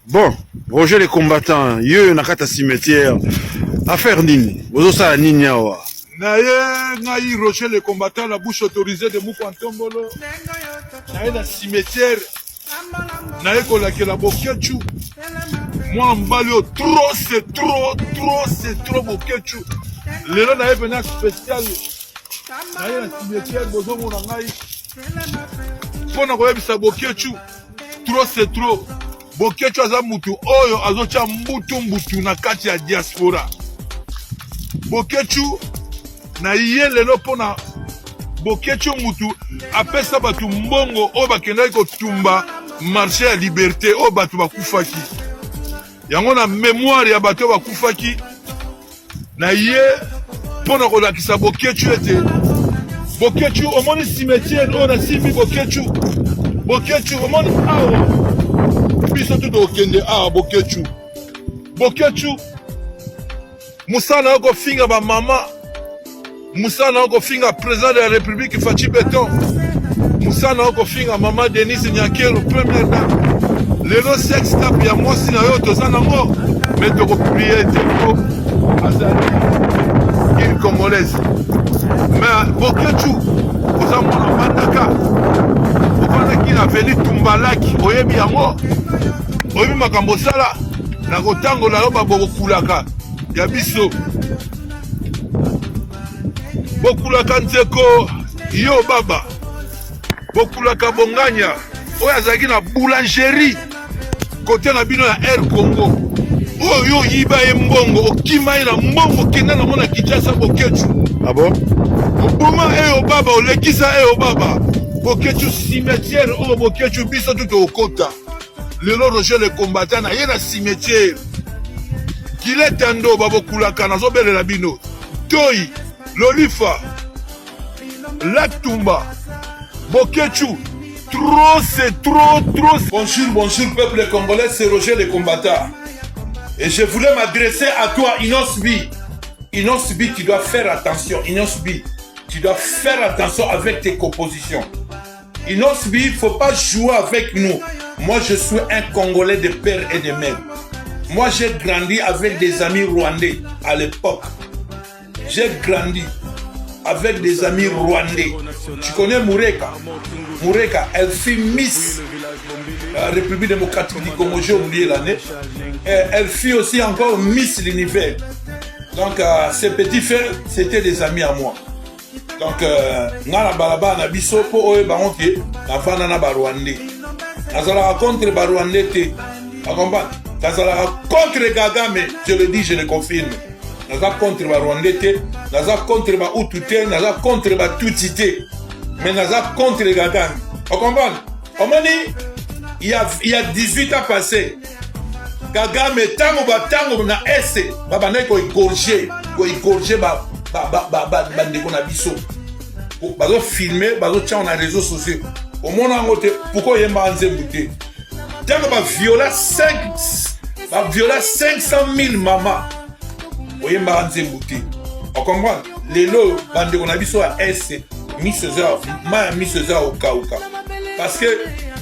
Bon, Roger les combattants, yo nakata cimetière. Affaire nini? Bozo sa nini awa? Naye ngai Roger les combattants la bouche autorisée de Mukwantombolo. Naye na cimetière. Naye kolakela bokechu. Moi mbalio trop c'est trop bokechu. Lelo naye vena spécial. Naye na cimetière bozo mona ngai. Pona koyebisa bokechu. Trop c'est trop. Bokechu aza mutu oyo azocha mbutu na kati ya diaspora. Bokechu na ye lelo pona bokechu mutu apesa batu mbongo oyo bakendaki kotumba marché ya liberté oyo batu bakufaki. Yango na mémoire ya batu bakufaki na ye pona kolakisa bokechu ete bokechu omoni cimetière oyo na simbi bokechu. Bokechu omoni awa biso tuto okende awa bokechu. Bokechu musana oko finga ba mama, musana oko finga président de la République Fachi Beton, musana oko finga mama Denise Nyakero première dame. Lelo sex tap ya mwasi na yo tozana ngo mais toko publier tempo azali il congolaise. Mais bokechu oza mwana mandaka okona na veni tumbalaki oyebi yango oyebi makambo sala na kotangola yo babokulaka ya biso bokulaka nzeko yo baba bokulaka bonganya oyo azalaki na boulangerie kote na bino ya Air Congo oyo yiba ye mbongo okima ye na mbongo kenda na mona Kinshasa bokechu. Ah bon? Obuma eyo baba olekisa eyo baba bokechu cimetière oyo bokechu biso tuto okota. Lelo Roger le combattant na ye na cimetière kileta ndo babokulaka nazobelela bino Toi Lolifa Latumba bokechu trop c'est trop. Bonjour peuple congolais, c'est Roger le combattant et je voulais m'adresser à toi Inosbi. Inosbi, tu dois faire attention. Inosbi, tu dois faire attention avec tes compositions. Inosbi, il ne faut pas jouer avec nous. Moi, je suis un Congolais de père et de mère. Moi, j'ai grandi avec des amis rwandais à l'époque. J'ai grandi avec des amis rwandais. Tu connais Moureka? Moureka, elle fut Miss République démocratique du Congo, j'ai oublié l'année. Elle fut aussi encore Miss l'univers. Donc, ces petits frères, c'était des amis à moi. Donc, ngana balaba na biso po oye bangote na fana na barwandais. Nazala contre barwandais te. Tu comprends? Nazala contre Kagame, je le dis, je le confirme. Nazala contre barwandais te, nazala contre ba Hutu te, nazala contre ba Tutsi te. Mais nazala contre Kagame. Tu comprends? Omoni, il y a 18 ans passés. Kagame tango na ese babane ko égorger bandeko na biso bazo filmer bazo tia na réseaux sociaux au monde en côté pourquoi yemba nzembu te tango ba viola 500 000 mamas oyemba nzembu te. On comprend lelo bandeko na biso ya ese miseza okauka parce que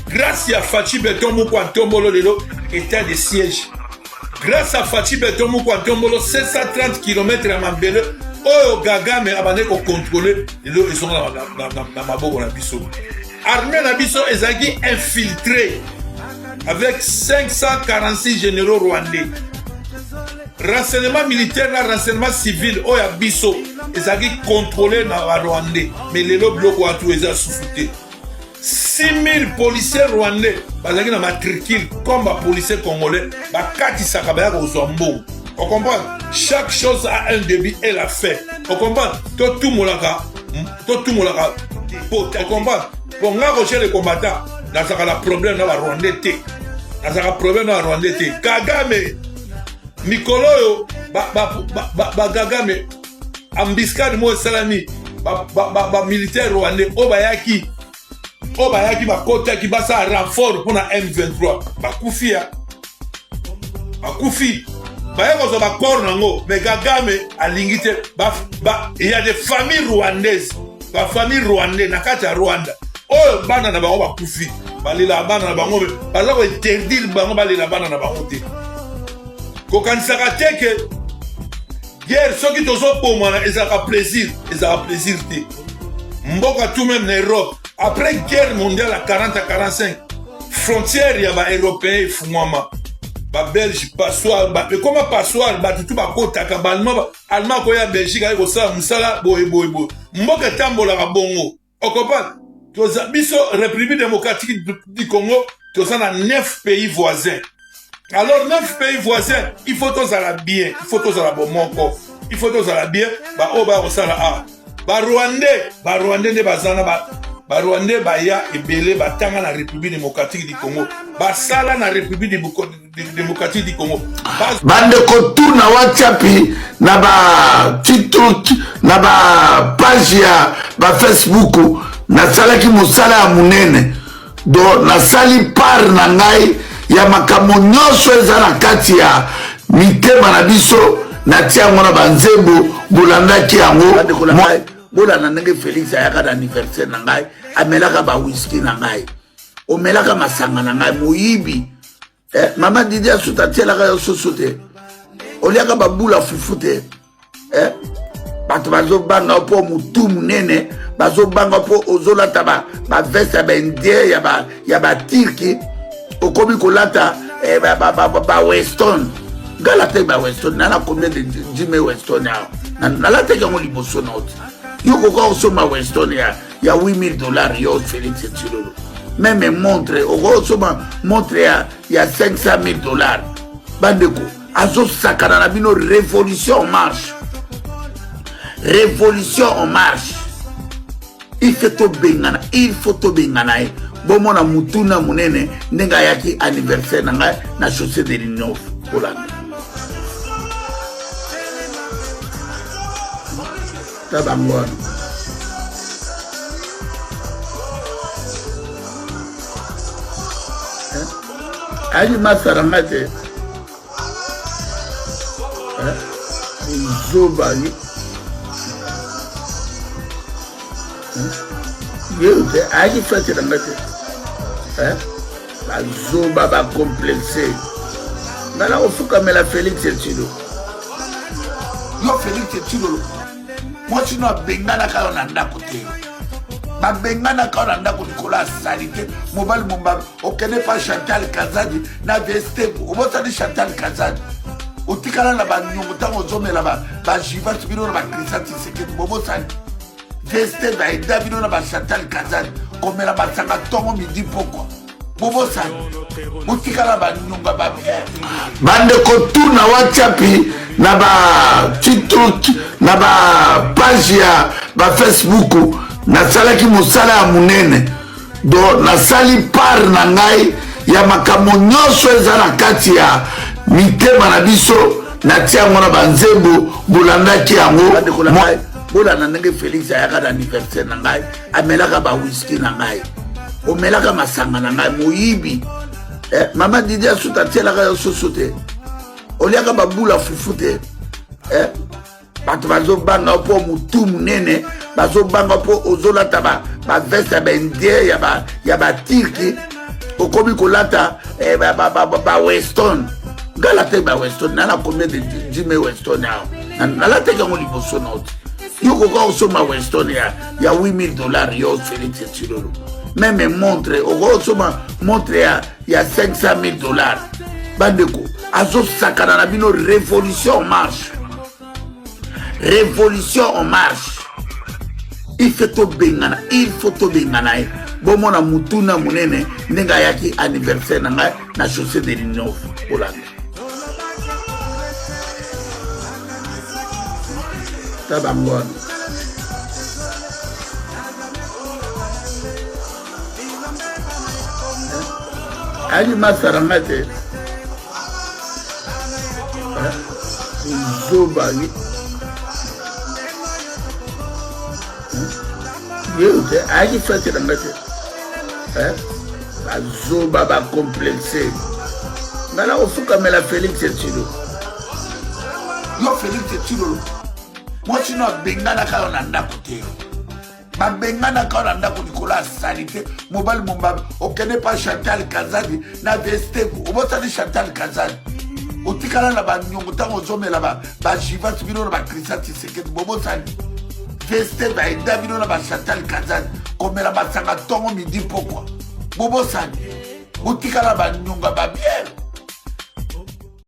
grâce à Fachi Beton Mukwantombolo lelo état de siège. Grâce à Fachi Beton Mukwantombolo 730 km à Mambele oyo Kagame abane ko contrôler lelo ils sont na maboko na biso. Armée na biso ezaki infiltré avec 546 généraux rwandais. Renseignement militaire na renseignement civil oyo biso ezaki contrôlé na Rwandais mais lelo bloko atu eza souffouté. 6000 policiers rwandais bazaki na matricule comme les policiers congolais bakatisaka bayaka kozwa mbongo. On comprend? Chaque chose a un début et la fin. On comprend? Tout molaka. On comprend? Bon, nga Roger le combattant nazaka la problème na ba rwandais te. Nazaka problème na rwandais te. Kagame Mikolo yo ba Kagame ambiscade mo salami ba militaire rwandais obayaki bakota ki basa renfort pour na M23 bakufi bayako zo bakor nango mais Kagame alingi te il y a des familles rwandaises na kati ya Rwanda oyo bana na bango bakufi balela bana na bango baza ko interdire bango balela bana na bango te kokanisaka te ke guerre soki tozobomana ezalaka plaisir te mboka tout même na Europe après guerre mondiale à 40 à 45 frontière ya ba européen efungwama ba belge passoire ba comment passoire ba tout ba kotaka ba allemand ko ya Belgique ay ko sala musala boy mboka tambolaka bongo okopa toza biso République démocratique du Congo toza na 9 pays voisins. Alors 9 pays voisins il faut tous à la bien il faut tous à la bomoko il faut tous à la bien ba oba ko sala a ba Rwandais ne bazana ba Rwandais baya ebele batanga na République démocratique du Congo basala na République démocratique du Congo bande ko tourna WhatsApp na ba TikTok na ba page ya ba Facebook na salaki musala ya munene do na sali par na ngai ya makambo nyonso eza na kati ya mitema na biso na tia ngona banzembo bulandaki yango bolanda ndenge Félix ayaka na anniversaire na ngai amelaka ba whisky na ngai omelaka masanga na ngai moyibi mama Didi asuta atielaka yo soso te oliaka babula fufu te bato bazobanga mpo mutu munene bazobanga mpo ozolata baveste ya baindien ya batirki okomi kolata baweston ngalata ba weston nana combien de Jimmy Weston ya nalataki yango liboso na oti yo koka osoma Weston ya $8,000 yo Félix Tshilolo même montre okosoma montre ya $500,000 bandeko azosakana na bino révolution en marche il faut to bengana bomona mutuna munene ndenga yaki anniversaire na ngai na chaussée de l'Union Hollande tabangwana ayi masaranga te zobali yote ayi fatiranga te bazoba bacomplexe ngala ofukamela Félix Tshilolo yo Félix Tshilolo mwasi no abenganaka yo na ndako te babenganaka yo na ndako likolo asali te mobali mombabi okende pa Chantal Kazadi na veste obosani Chantal Kazadi otikala na banyongo ntango ozomela bajivas bino na bakrisa Tshisekedi bobosani veste baeda bino na Chantal Kazadi komela basanga ntongo midi pokwa bobosani otikala banyongo bandeko tour na WhatsApp na ba TikTok na ba page ya ba Facebook na salaki musala ya munene do na sali par na ngai ya makambo nyonso eza na kati ya mitema na biso na tia yango na banzembo bulandaki yango bolanda ndenge Félix ayaka na anniversaire na ngai amelaka ba whisky na ngai omelaka masanga na ngai moyibi mama Didi asuta atielaka yo soso te oliaka babula fufu te bato bazobanga mpo mutu munene bazobanga mpo ozolata baveste ya baindien ya batirki okomi kolata baweston ngalata baweston nana combien de Jimmy Weston ya nalataki yango liboso na oti yo koka osoma Weston ya $8,000 yo Félix Tshilolo même montre okosoma montre ya $500,000 bandeko azosakana na bino révolution en marche il faut to bengana bomona mutuna munene ndenga yaki anniversaire na ngai na chaussée de l'Union Hollande tabangwana ayi masaranga te zobali yote ayi fatiranga te bazoba bacomplexe ngala ofukamela Félix Tshilolo yo Félix Tshilolo mwasi no abenganaka yo na ndako te babengana ka na ndako likolo ya salite mobali mombabe okende pa Chantal Kazadi na veste obosani Chantal Kazadi otikala na banyongo ntango ozomela bajivasi bino na bakrista Tshisekedi bobosani veste baeda bino na Chantal Kazadi komela basanga ntongo midi pokwa bobosani otikala banyongo babiere